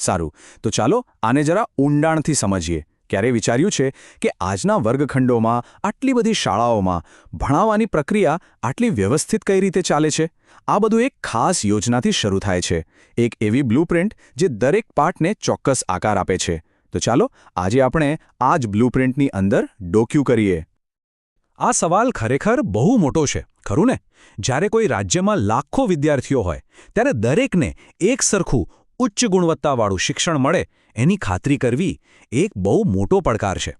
સારું, તો ચાલો આને જરા ઊંડાણથી સમજીએ. ક્યારે વિચાર્યું છે કે આજના વર્ગખંડોમાં, આટલી બધી શાળાઓમાં ભણાવવાની પ્રક્રિયા આટલી વ્યવસ્થિત કઈ રીતે ચાલે છે? આ બધું એક ખાસ યોજનાથી શરૂ થાય છે, એક એવી બ્લુપ્રિન્ટ જે દરેક પાઠને ચોક્કસ આકાર આપે છે. તો ચાલો આજે આપણે આ જ બ્લુપ્રિન્ટની અંદર ડોક્યુ કરીએ. આ સવાલ ખરેખર બહુ મોટો છે, ખરું ને? જ્યારે કોઈ રાજ્યમાં લાખો વિદ્યાર્થીઓ હોય ત્યારે દરેકને એક સરખું ઉચ્ચ ગુણવત્તાવાળું શિક્ષણ મળે એની ખાતરી કરવી એક બહુ મોટો પડકાર છે.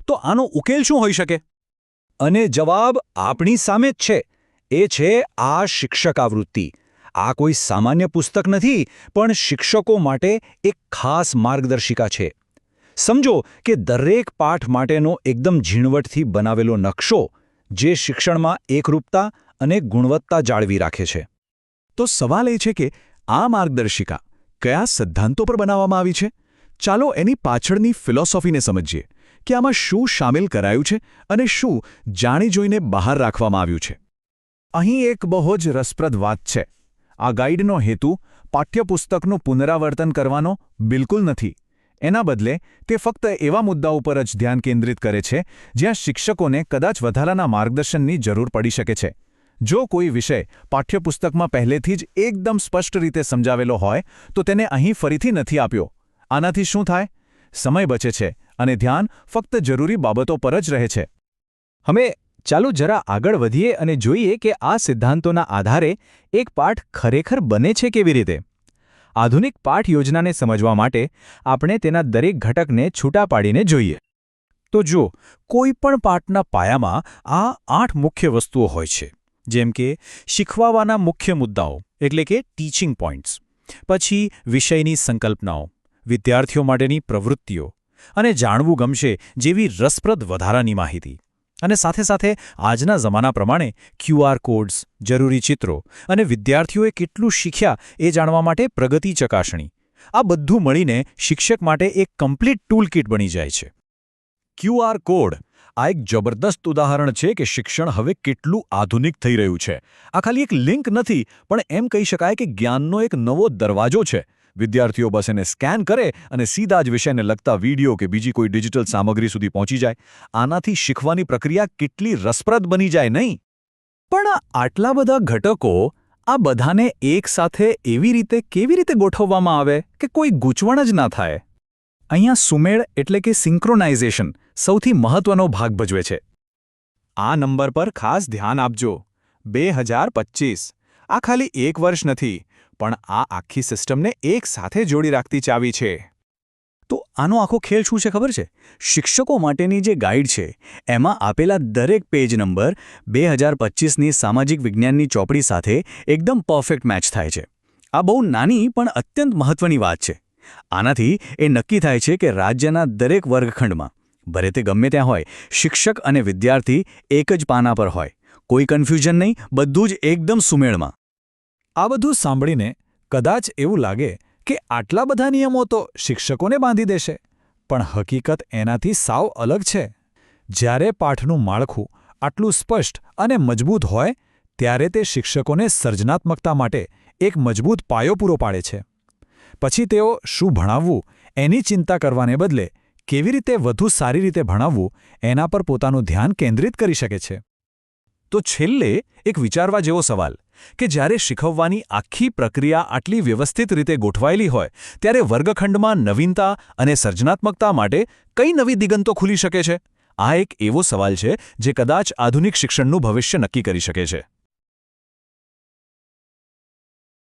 તો આનો ઉકેલ શું હોઈ શકે? અને જવાબ આપણી સામે જ છે. એ છે આ શિક્ષક આવૃત્તિ. આ કોઈ સામાન્ય પુસ્તક નથી, પણ શિક્ષકો માટે એક ખાસ માર્ગદર્શિકા છે. સમજો કે દરેક પાઠ માટેનો એકદમ ઝીણવટથી બનાવેલો નકશો જે શિક્ષણમાં એકરૂપતા અને ગુણવત્તા જાળવી રાખે છે. તો સવાલ એ છે કે આ માર્ગદર્શિકા કયા સિદ્ધાંતો પર બનાવવામાં આવી છે? ચાલો એની પાછળની ફિલોસોફીને સમજીએ કે આમાં શું શામેલ કરાયું છે અને શું જાણી જોઈને બહાર રાખવામાં આવ્યું છે. અહીં એક બહુ જ રસપ્રદ વાત છે. આ ગાઈડનો હેતુ પાઠ્યપુસ્તકનું પુનરાવર્તન કરવાનો બિલકુલ નથી. એના બદલે તે ફક્ત એવા મુદ્દા ઉપર જ ધ્યાન કેન્દ્રિત કરે છે જ્યાં શિક્ષકોને કદાચ વધારાના માર્ગદર્શનની જરૂર પડી શકે છે. જો કોઈ વિષય પાઠ્યપુસ્તકમાં પહેલેથી જ એકદમ સ્પષ્ટ રીતે સમજાવેલો હોય તો તેને અહીં ફરીથી નથી આપ્યો. આનાથી શું થાય? સમય બચે છે અને ધ્યાન ફક્ત જરૂરી બાબતો પર જ રહે છે. હવે ચાલો જરા આગળ વધીએ અને જોઈએ કે આ સિદ્ધાંતોના આધારે એક પાઠ ખરેખર બને છે કેવી રીતે. આધુનિક પાઠ યોજનાને સમજવા માટે આપણે તેના દરેક ઘટકને છૂટા પાડીને જોઈએ. તો જો કોઈ પણ પાઠના પાયામાં આ 8 મુખ્ય વસ્તુઓ હોય છે, જેમ કે શીખવાવાના મુખ્ય મુદ્દાઓ એટલે કે ટીચિંગ પોઈન્ટ્સ, પછી વિષયની સંકલ્પનાઓ, વિદ્યાર્થીઓ માટેની પ્રવૃત્તિઓ અને જાણવું ગમશે જેવી રસપ્રદ વધારાની માહિતી, અને સાથે સાથે આજના જમાના પ્રમાણે QR કોડ્સ, જરૂરી ચિત્રો અને વિદ્યાર્થીઓએ કેટલું શીખ્યા એ જાણવા માટે પ્રગતિ ચકાસણી, આ બધું મળીને શિક્ષક માટે એક કમ્પ્લીટ ટૂલકિટ બની જાય છે. QR કોડ આ એક જબરદસ્ત ઉદાહરણ છે કે શિક્ષણ હવે કેટલું આધુનિક થઈ રહ્યું છે. આ ખાલી એક લિંક નથી, પણ એમ કહી શકાય કે જ્ઞાનનો એક નવો દરવાજો છે. વિદ્યાર્થીઓ બસ એને સ્કેન કરે અને સીધા જ વિષયને લગતા વિડીયો કે બીજી કોઈ ડિજિટલ સામગ્રી સુધી પહોંચી જાય. આનાથી શીખવાની પ્રક્રિયા કેટલી રસપ્રદ બની જાય નહીં? પણ આટલા બધા ઘટકો, આ બધાને એકસાથે એવી રીતે કેવી રીતે ગોઠવવામાં આવે કે કોઈ ગૂંચવણ જ ના થાય? અહીંયા સુમેળ એટલે કે સિંક્રોનાઇઝેશન સૌથી મહત્વનો ભાગ ભજવે છે. આ નંબર પર ખાસ ધ્યાન આપજો. 2025 આ ખાલી એક વર્ષ નથી, પણ આ આખી સિસ્ટમને એક સાથે જોડી રાખતી ચાવી છે. તો આનો આખો ખેલ શું છે ખબર છે? શિક્ષકો માટેની જે ગાઈડ છે એમાં આપેલા દરેક પેજ નંબર 2025ની સામાજિક વિજ્ઞાનની ચોપડી સાથે એકદમ પરફેક્ટ મેચ થાય છે. આ બહુ નાની પણ અત્યંત મહત્વની વાત છે. આનાથી એ નક્કી થાય છે કે રાજ્યના દરેક વર્ગખંડમાં, ભલે તે ગમે ત્યાં હોય, શિક્ષક અને વિદ્યાર્થી એક જ પાના પર હોય. કોઈ કન્ફ્યુઝન નહીં, બધું જ એકદમ સુમેળમાં. આ બધું સાંભળીને કદાચ એવું લાગે કે આટલા બધા નિયમો તો શિક્ષકોને બાંધી દેશે, પણ હકીકત એનાથી સાવ અલગ છે. જ્યારે પાઠનું માળખું આટલું સ્પષ્ટ અને મજબૂત હોય ત્યારે તે શિક્ષકોને સર્જનાત્મકતા માટે એક મજબૂત પાયો પૂરો પાડે છે. પછી તેઓ શું ભણાવવું એની ચિંતા કરવાને બદલે કેવી રીતે વધુ સારી રીતે ભણાવવું એના પર પોતાનું ધ્યાન કેન્દ્રિત કરી શકે છે. તો છેલ્લે એક વિચારવા જેવો સવાલ કે જ્યારે શીખવવાની આખી પ્રક્રિયા આટલી વ્યવસ્થિત રીતે ગોઠવાયેલી હોય ત્યારે વર્ગખંડમાં નવીનતા અને સર્જનાત્મકતા માટે કઈ નવી દિગંતો ખુલી શકે છે? આ એક એવો સવાલ છે જે કદાચ આધુનિક શિક્ષણનું ભવિષ્ય નક્કી કરી શકે છે.